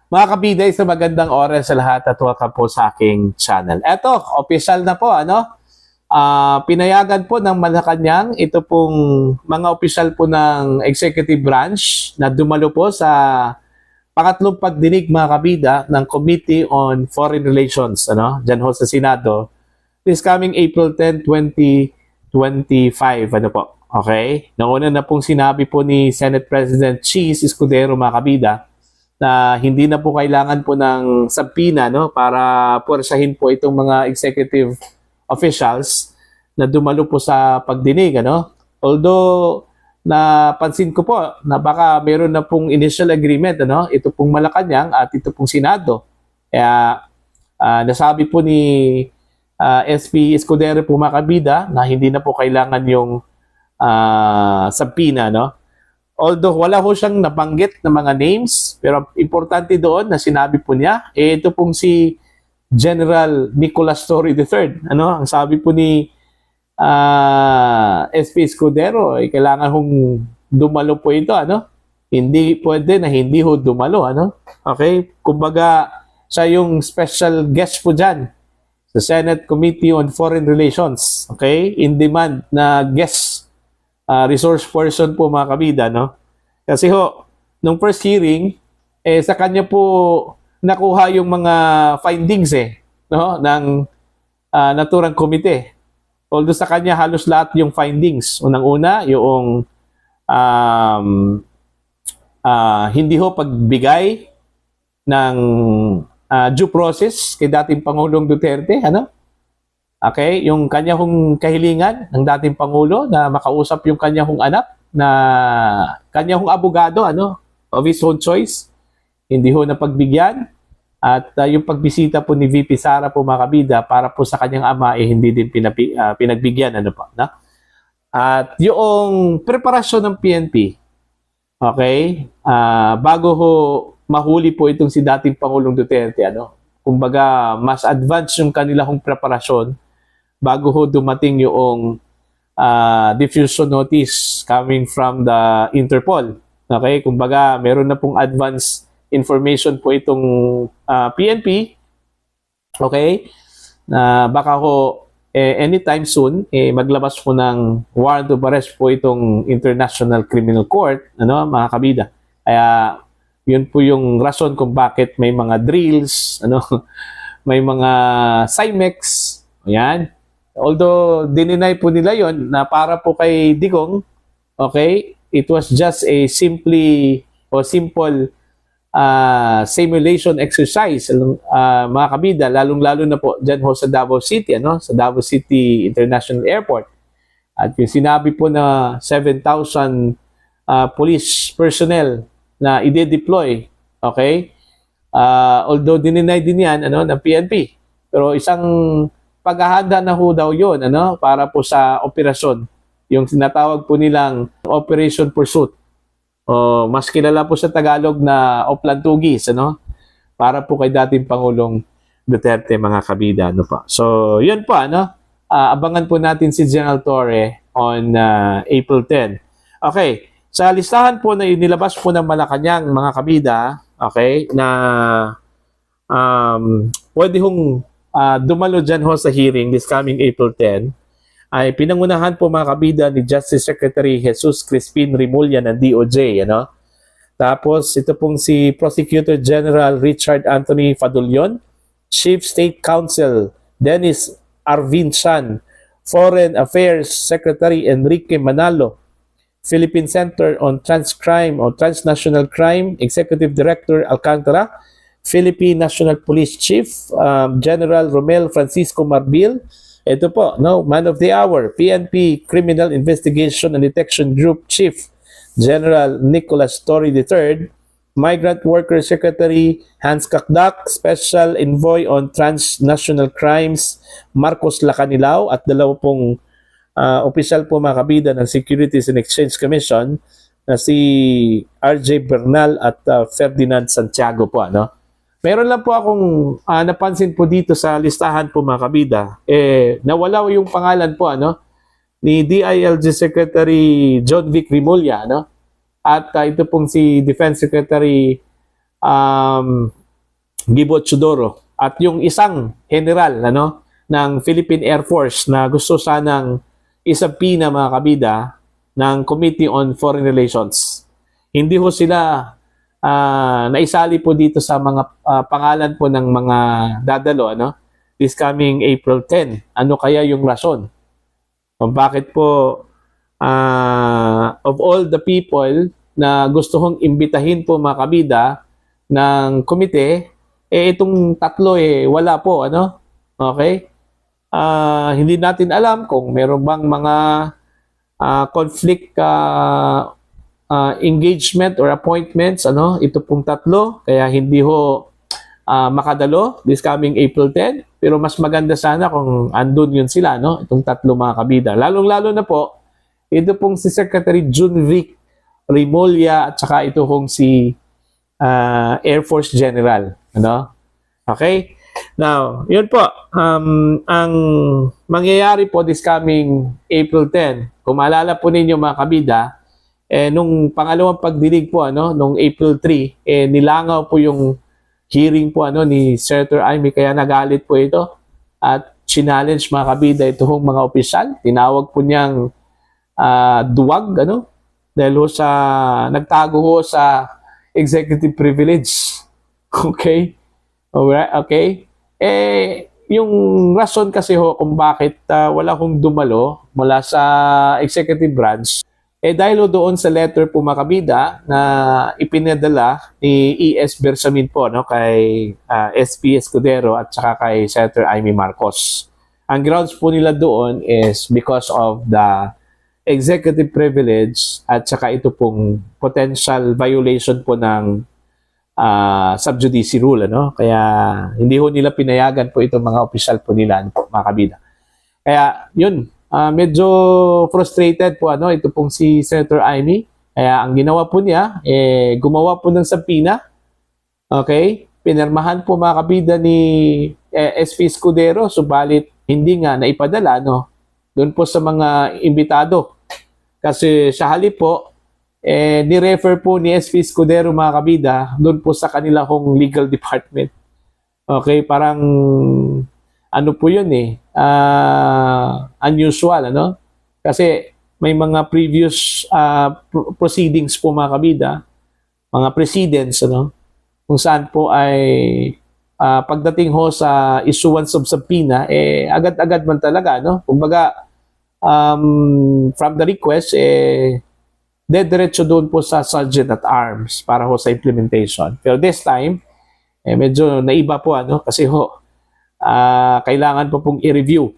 Mga kabida, sa magandang oras sa lahat at welcome po sa aking channel. Eto, official na po, pinayagan po ng Malacanang, ito pong mga official po ng executive branch na dumalo po sa pangatlong pagdinig, mga kabida, ng Committee on Foreign Relations, dyan ho sa Senado, this coming April 10, 2025, okay? Nauna na pong sinabi po ni Senate President Cheese Escudero, mga kabida, na hindi na po kailangan po ng subpoena para puwersahin po itong mga executive officials na dumalo po sa pagdinig. Although, napansin ko po na baka meron na pong initial agreement, ito pong Malacanang at ito pong Senado. Kaya nasabi po ni SP Escudero po, mga kabida, na hindi na po kailangan yung subpoena, Although wala ho siyang nabanggit na mga names, pero importante doon na sinabi po niya, ito pong si General Nicolas Torre III. Ang sabi po ni SP Escudero, kailangan hong dumalo po ito. Hindi pwede na hindi ho dumalo. Okay? Kumbaga, siya yung special guest po dyan sa Senate Committee on Foreign Relations. Okay? In demand na guest resource person po, mga kabida, Kasi nung first hearing, sa kanya po nakuha yung mga findings, ng naturang komite. Although sa kanya halos lahat yung findings. Unang-una, yung hindi ho pagbigay ng due process kay dating Pangulong Duterte, Okay, yung kanya hong kahilingan ng dating Pangulo na makausap yung kanya hong anak na kanya hong abogado, of his own choice, hindi ho napagbigyan. At yung pagbisita po ni VP Sara po, mga kabida, para po sa kanyang ama, hindi din pinagbigyan, At yung preparasyon ng PNP, okay, bago ho mahuli po itong si dating Pangulong Duterte, kumbaga, mas advanced yung kanilang preparasyon bago ho dumating yung diffusion notice coming from the Interpol. Okay? Kumbaga, meron na pong advance information po itong PNP. Okay? Na baka ho anytime soon, maglabas po ng warrant of arrest po itong International Criminal Court, mga kabida. Kaya, yun po yung rason kung bakit may mga drills, may mga CIMEX, ayan. Although, dininay po nila yon na para po kay Digong, okay, it was just a simple simulation exercise, mga kabida, lalong-lalo na po dyan ho sa Davao City, sa Davao City International Airport. At yung sinabi po na 7,000 police personnel na ide-deploy, okay? Although dininay din yan ng PNP. Pero isang paghahanda na ho daw yun para po sa operasyon. Yung sinatawag po nilang Operation Pursuit. Mas kilala po sa Tagalog na Oplantugis, para po kay dating Pangulong Duterte, mga kabida. So, yun po, abangan po natin si General Torre on April 10. Okay. Sa listahan po na inilabas po ng Malacanang, mga kabida, okay, na pwede hong dumalo dyan ho sa hearing this coming April 10, ay pinangunahan po, mga kabida, ni Justice Secretary Jesus Crispin Rimulya ng DOJ. Tapos ito pong si Prosecutor General Richard Anthony Fadulion, Chief State Counsel Dennis Arvinchan, Foreign Affairs Secretary Enrique Manalo, Philippine Center on Transcrime or Transnational Crime Executive Director Alcantara, Philippine National Police Chief General Romel Francisco Marbil. Ito po, Man of the Hour, PNP Criminal Investigation and Detection Group Chief General Nicolas Torre III, Migrant Worker Secretary Hans Kakdak, Special Envoy on Transnational Crimes Marcos Lacanilao, at dalawa pong opisyal po, mga kabida, ng Securities and Exchange Commission na si RJ Bernal at Ferdinand Santiago po. Meron lang po akong napansin po dito sa listahan po, mga kabida, nawala yung pangalan po ni DILG Secretary John Vic Rimulya, at ito pong si Defense Secretary um, Gibo Chodoro at yung isang general ng Philippine Air Force na gusto sanang isabina mga kabida ng Committee on Foreign Relations. Hindi ho sila naisali po dito sa mga pangalan po ng mga dadalo this coming April 10. Ano kaya yung rason? Kung bakit po of all the people na gusto kong imbitahin po mga kabida ng komite, itong tatlo wala po okay? Hindi natin alam kung meron bang mga conflict engagement or appointments ito pong tatlo, kaya hindi ho makadalo this coming April 10. Pero mas maganda sana kung andun yun sila itong tatlo mga kabida, lalong-lalo na po ito pong si Secretary Junvic Rimulya at saka ito pong si Air Force General okay. Now, yun po, ang mangyayari po this coming April 10, kung maalala po ninyo mga kabida, nung pangalawang pagdinig po, nung April 3, nilangaw po yung hearing po ni Senator Amy, kaya nagalit po ito at challenge mga kabida itong mga opisyal. Tinawag po niyang duwag, dahil ho sa, nagtago ho sa executive privilege. Okay? Alright, okay. Yung rason kasi ho kung bakit wala akong dumalo mula sa executive branch, dahil ho doon sa letter po mga kabida na ipinadala ni E.S. Bersamin po kay S.P. Escudero at saka kay Senator Amy Marcos. Ang grounds po nila doon is because of the executive privilege at saka ito pong potential violation po ng sub judice rule kaya hindi ho nila pinayagan po itong mga opisyal po nila mga kabida. Kaya yun, medyo frustrated po ito pong si Senator Amy. Kaya ang ginawa po niya gumawa po ng sabina, okay, pinirmahan po mga kabida ni SP Escudero, subalit hindi nga naipadala doon po sa mga imbitado, kasi sa halip po ni-refer po ni SP Escudero mga kabida doon po sa kanila hong legal department. Okay, parang po yun unusual kasi may mga previous proceedings po mga kabida, mga precedents kung saan po ay pagdating ho sa issuance of subpoena agad-agad man talaga kumbaga from the request dediretso doon po sa Sergeant at Arms para ho sa implementation. Pero this time, medyo naiba po kasi ho, kailangan po pong i-review.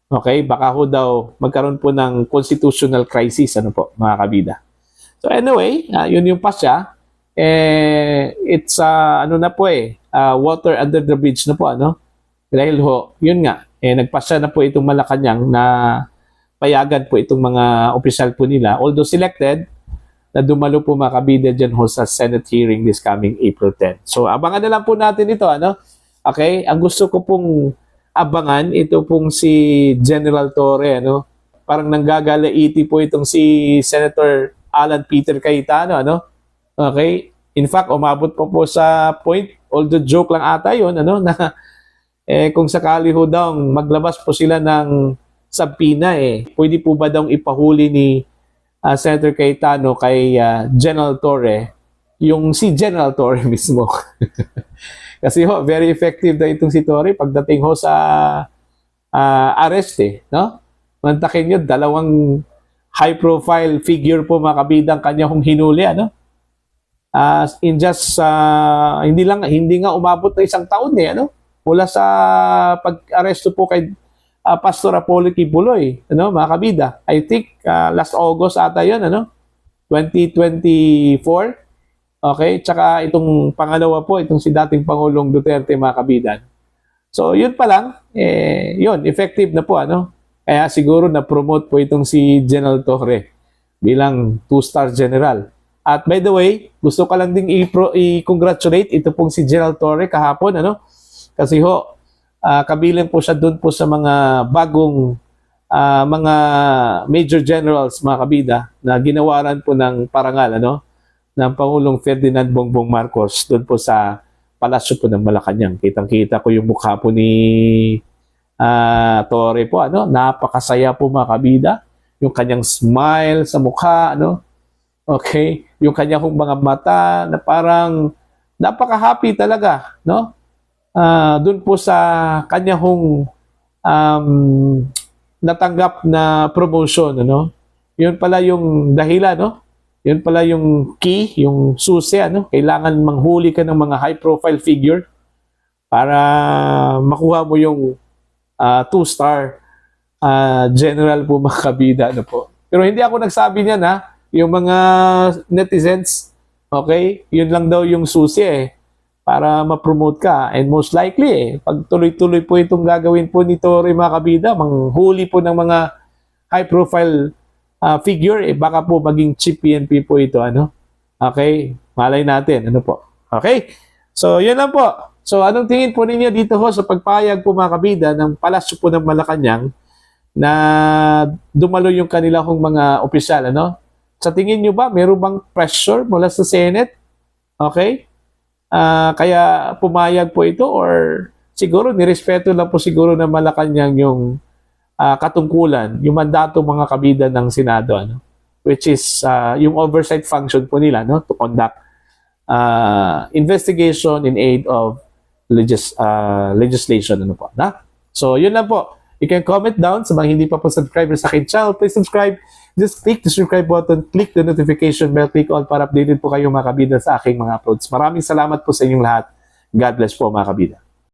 Okay? Baka ho daw magkaroon po ng constitutional crisis po mga kabida. So anyway, yun yung pasya. It's na po water under the bridge na po dahil ho, yun nga, nagpasya na po itong Malacanang na payagan po itong mga opisyal po nila, although selected, na dumalo po mga kabida dyan ho sa Senate hearing this coming April 10. So, abangan na lang po natin ito, Okay? Ang gusto ko pong abangan, ito pong si General Torre, Parang nanggagalaiti po itong si Senator Alan Peter Cayetano, Okay? In fact, umabot po sa point, although joke lang ata yun, na kung sakali ho daw maglabas po sila ng subpoena pwede po ba daw ipahuli ni Senator Cayetano kay General Torre, yung si General Torre mismo. Kasi ho, very effective na itong si Torre pagdating ho sa arrest Mantakin nyo, dalawang high profile figure po mga kabidang kanya hong hinuli in just hindi nga umabot na isang taon mula sa pag-aresto po kay Pastor Apollo Kibuloy, mga kabida. I think last August ata 'yon, 2024. Okay, tsaka itong pangalawa po, itong si dating Pangulong Duterte, mga kabida. So, yun pa lang, yun, effective na po, Kaya siguro na-promote po itong si General Torre bilang 2-star general. At by the way, gusto ka lang ding i-congratulate ito pong si General Torre kahapon, Kasi ho, kabilang po siya doon po sa mga bagong mga major generals mga kabida na ginawaran po ng parangal ng Pangulong Ferdinand Bongbong Marcos doon po sa palasyo po ng Malacanang. Kitang-kita ko yung mukha po ni Torre po, ano? Napakasaya po mga kabida. Yung kanyang smile sa mukha, ano? Okay? Yung kanyang mga mata na parang napaka-happy talaga, no? Doon po sa kanyang natanggap na promotion, ano? Yun pala yung dahilan, no? Yun pala yung key, yung susi, ano? Kailangan manghuli ka ng mga high-profile figure para makuha mo yung 2-star general po mga kabida, ano po. Pero hindi ako nagsabi niyan, ha? Yung mga netizens, okay? Yun lang daw yung susi, para ma-promote ka. And most likely, pag tuloy-tuloy po itong gagawin po ni Torre mga kabida, manghuli po ng mga high-profile figure, baka po maging chief PNP po ito, ano? Okay? Malay natin, ano po? Okay? So, yun lang po. So, anong tingin po ninyo dito ho sa pagpayag po mga kabida ng palasyo po ng Malacanang na dumalo yung kanilang mga opisyal, ano? Sa tingin nyo ba, meron bang pressure mula sa Senate? Okay? Kaya pumayag po ito or siguro nirespeto lang po siguro ng Malacanang yung katungkulan, yung mandato mga kabida ng Senado, ano? Which is yung oversight function po nila, no? To conduct investigation in aid of legislation, ano po, na? So, yun lang po. You can comment down sa mga hindi pa po subscriber sa akin channel. Please subscribe. Just click the subscribe button, click the notification bell, click all para updated po kayo mga kabida sa aking mga uploads. Maraming salamat po sa inyong lahat. God bless po mga kabida.